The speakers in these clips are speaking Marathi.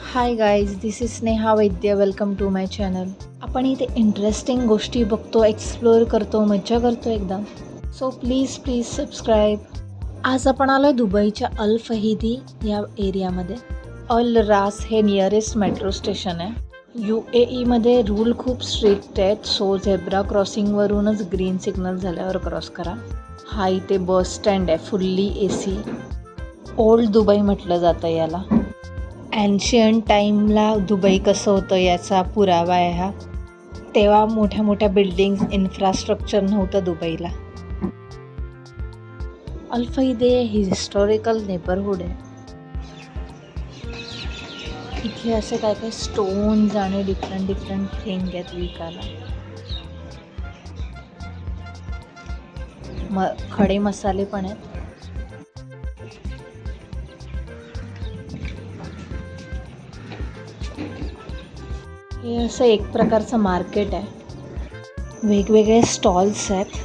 High guys, this is Sneha Vaidya. Welcome to my channel. आपण इथे इंटरेस्टिंग गोष्टी बघतो, एक्सप्लोअर करतो, मज्जा करतो एकदम. So please subscribe. आज आपण आलो दुबईच्या अल फहिदी या एरियामध्ये. अल रास हे नियरेस्ट मेट्रो स्टेशन आहे. UAEमध्ये रूल खूप स्ट्रिक्ट आहेत. सो झेब्रा क्रॉसिंगवरूनच ग्रीन सिग्नल झाल्यावर क्रॉस करा. हा इथे बस स्टँड आहे, फुल्ली AC. ओल्ड दुबई म्हटलं जातं याला. एन्शियंट टाईमला दुबई कसं होतं याचा पुरावा आहे हा. तेव्हा मोठ्या मोठ्या बिल्डिंग्स, इन्फ्रास्ट्रक्चर नव्हतं दुबईला. अल फहिदी हे हिस्टॉरिकल नेबरहूड आहे. इथे असे काय काय स्टोन्स आणि डिफरंट थिंग आहेत विकायला. खडे मसाले पण आहेत. हे असं एक प्रकारचं मार्केट आहे. वेगवेगळे स्टॉल्स आहेत.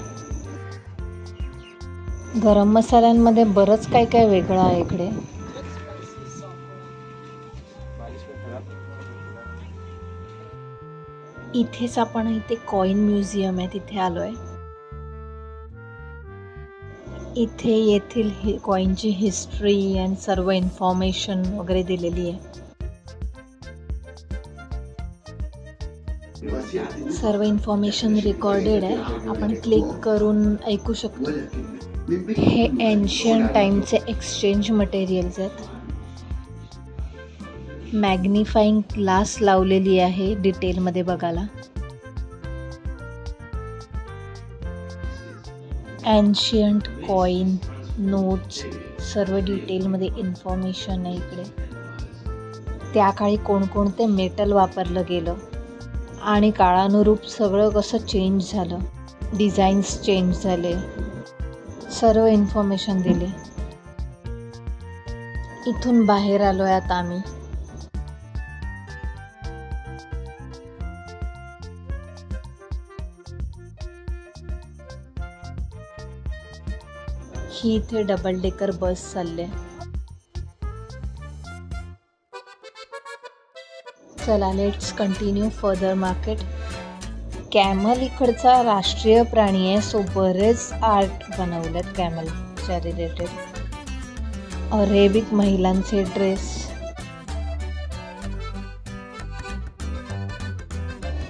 गरम मसाल्यांमध्ये बरंच काय काय वेगळं आहे इकडे. इथेच आपण इथे कॉइन म्युझियम आहे, तिथे आलोय. इथे येथील कॉइनची हिस्ट्री आणि सर्व इन्फॉर्मेशन वगैरे दिलेली आहे. सर्व इन्फॉर्मेशन रेकॉर्डेड आहे. आपण क्लिक करून ऐकू शकतो. हे एन्शियंट टाईमचे एक्सचेंज मटेरियल्स आहेत. मॅग्निफाईंग ग्लास लावलेली आहे डिटेलमध्ये बघायला. एन्शियंट कॉइन, नोट्स, सर्व डिटेलमध्ये इन्फॉर्मेशन आहे इकडे. त्या काळी कोणकोणते मेटल वापरलं गेलं आणि काळानुरूप सगळं कसं चेंज झालं, डिझाईन्स चेंज झाले, सर्व इन्फॉर्मेशन दिली. इथून बाहेर आलो आहे आता आम्ही. ही इथे डबल डेकर बस चालले. चला, let's continue further market. Camel इकडचा राष्ट्रीय प्राणी आहे. सो बरेच आर्ट बनवलेत कॅमलच्या रिलेटेड. अरेबिक महिलांचे ड्रेस,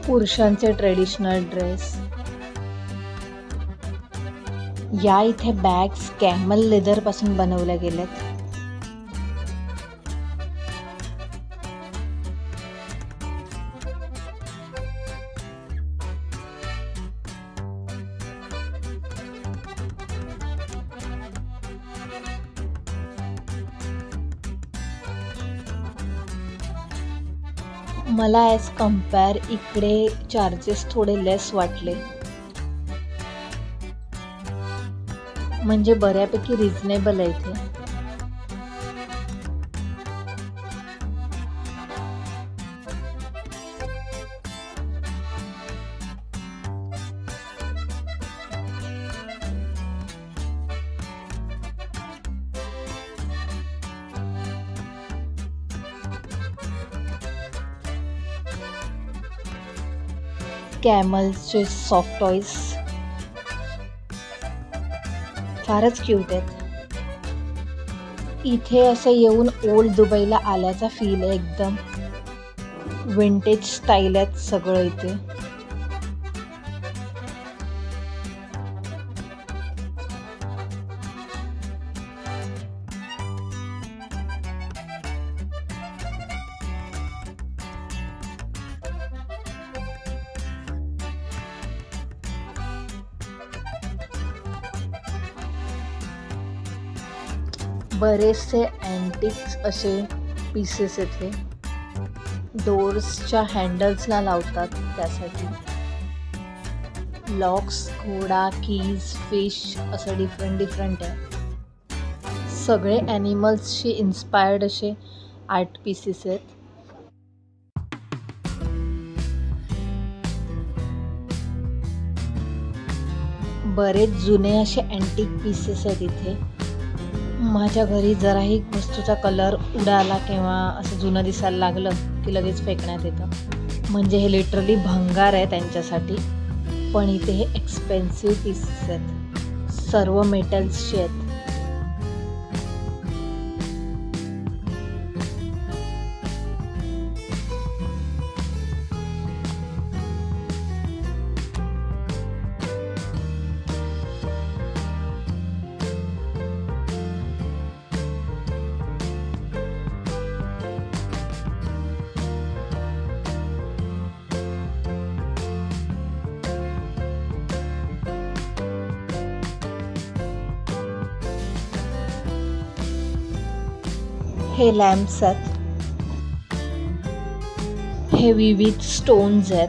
पुरुषांचे ट्रेडिशनल ड्रेस. या इथे बॅग्स कॅमल लेदर पासून बनवल्या गेल्यात. मला ॲज कम्पेअर इकडे चार्जेस थोडे लेस वाटले. म्हणजे बऱ्यापैकी रिझनेबल आहे इथे. कॅमल्सचे सॉफ्ट टॉईज फारच क्यूट आहेत. इथे असं येऊन ओल्ड दुबईला आल्याचा फील आहे. एकदम विंटेज स्टाईल आहेत सगळं इथे. बरेचसे अँटिक्स असे पीसेस येथे. डोर्सच्या हँडल्सला लावतात त्यासाठी. लॉक्स, घोडा, कीज, फिश असं डिफरंट आहे. सगळे ॲनिमल्सशी इन्स्पायर्ड असे आर्ट पीसेस आहेत. बरेच जुने असे अँटिक पीसेस आहेत इथे. माझ्या घरी जराही वस्तूचा कलर उडाला किंवा असं जुनं दिसायला लागलं की लगेच फेकण्यात येतं. म्हणजे हे लिटरली भंगार आहे त्यांच्यासाठी. पण इथे हे एक्सपेन्सिव्ह पीसेस आहेत, सर्व मेटल्सचे आहेत. हे लॅम्प्स आहेत, हे विविध स्टोन्स आहेत.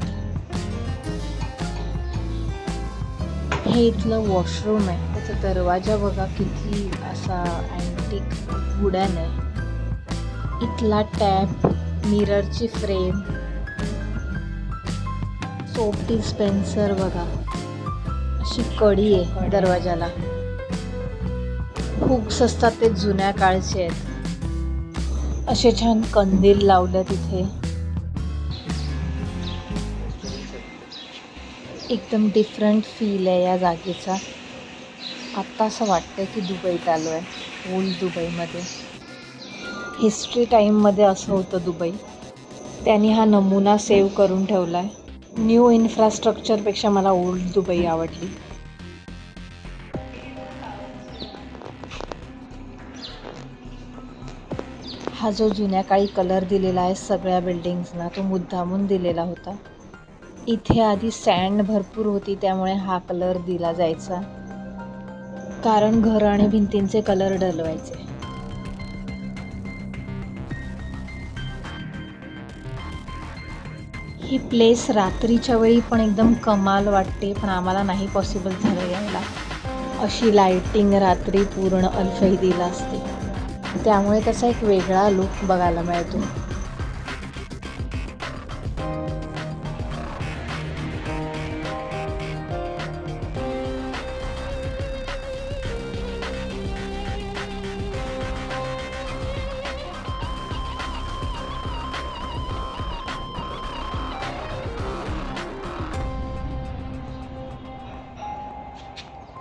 हे इथलं वॉशरूम आहे, त्याचा दरवाजा बघा किती असा अँटिक वुडन आहे. इथला टॅप, मिररची फ्रेम, सोप डिस्पेन्सर बघा, अशी कडी आहे दरवाजाला. हुक्स असतात ते जुन्या काळचे आहेत. असे छान कंदील लावलं तिथे. एकदम डिफरंट फील आहे या जागेचा. आत्ता असं वाटतं की दुबईत आलो आहे, ओल्ड दुबईमध्ये. हिस्ट्री टाईममध्ये असं होतं दुबई. त्यांनी हा नमुना सेव्ह करून ठेवला आहे. न्यू इन्फ्रास्ट्रक्चरपेक्षा मला ओल्ड दुबई आवडली. हा जो जुन्या काळी कलर दिलेला आहे सगळ्या बिल्डिंग्सना, तो मुद्दामून दिलेला होता. इथे आधी सँड भरपूर होती, त्यामुळे हा कलर दिला जायचा, कारण घर आणि भिंतींचे कलर डलवायचे. ही प्लेस रात्रीच्या वेळी पण एकदम कमाल वाटते, पण आम्हाला नाही पॉसिबल झालं यायला. अशी लाइटिंग रात्री पूर्ण अल्फैदीला असते, त्यामुळे त्याचा एक वेगळा लुक बघायला मिळतो.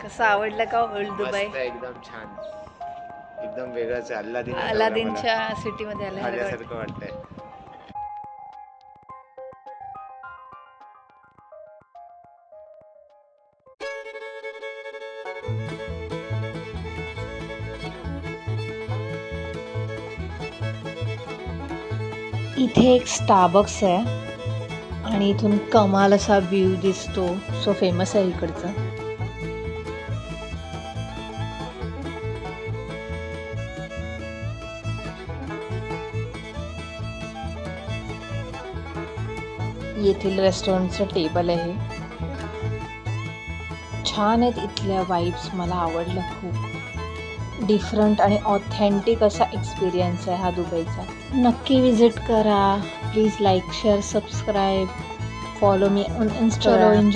कसं आवडलं का ओल्ड दुबई? एकदम छान, एकदम वेगळंच आहे. अलादीनच्या सिटीमध्ये आल्यासारखं वाटतंय. इथे एक स्टारबक्स आहे आणि इथून कमाल असा व्ह्यू दिसतो. सो फेमस आहे इकडचं. येथील रेस्टॉरंटचं टेबल आहे. छान आहेत इथल्या वाईब्स, मला आवडलं खूप. डिफरंट आणि ऑथेंटिक असा एक्सपिरियन्स आहे हा दुबईचा. नक्की विजिट करा. Please like, share, subscribe, follow me on Instagram.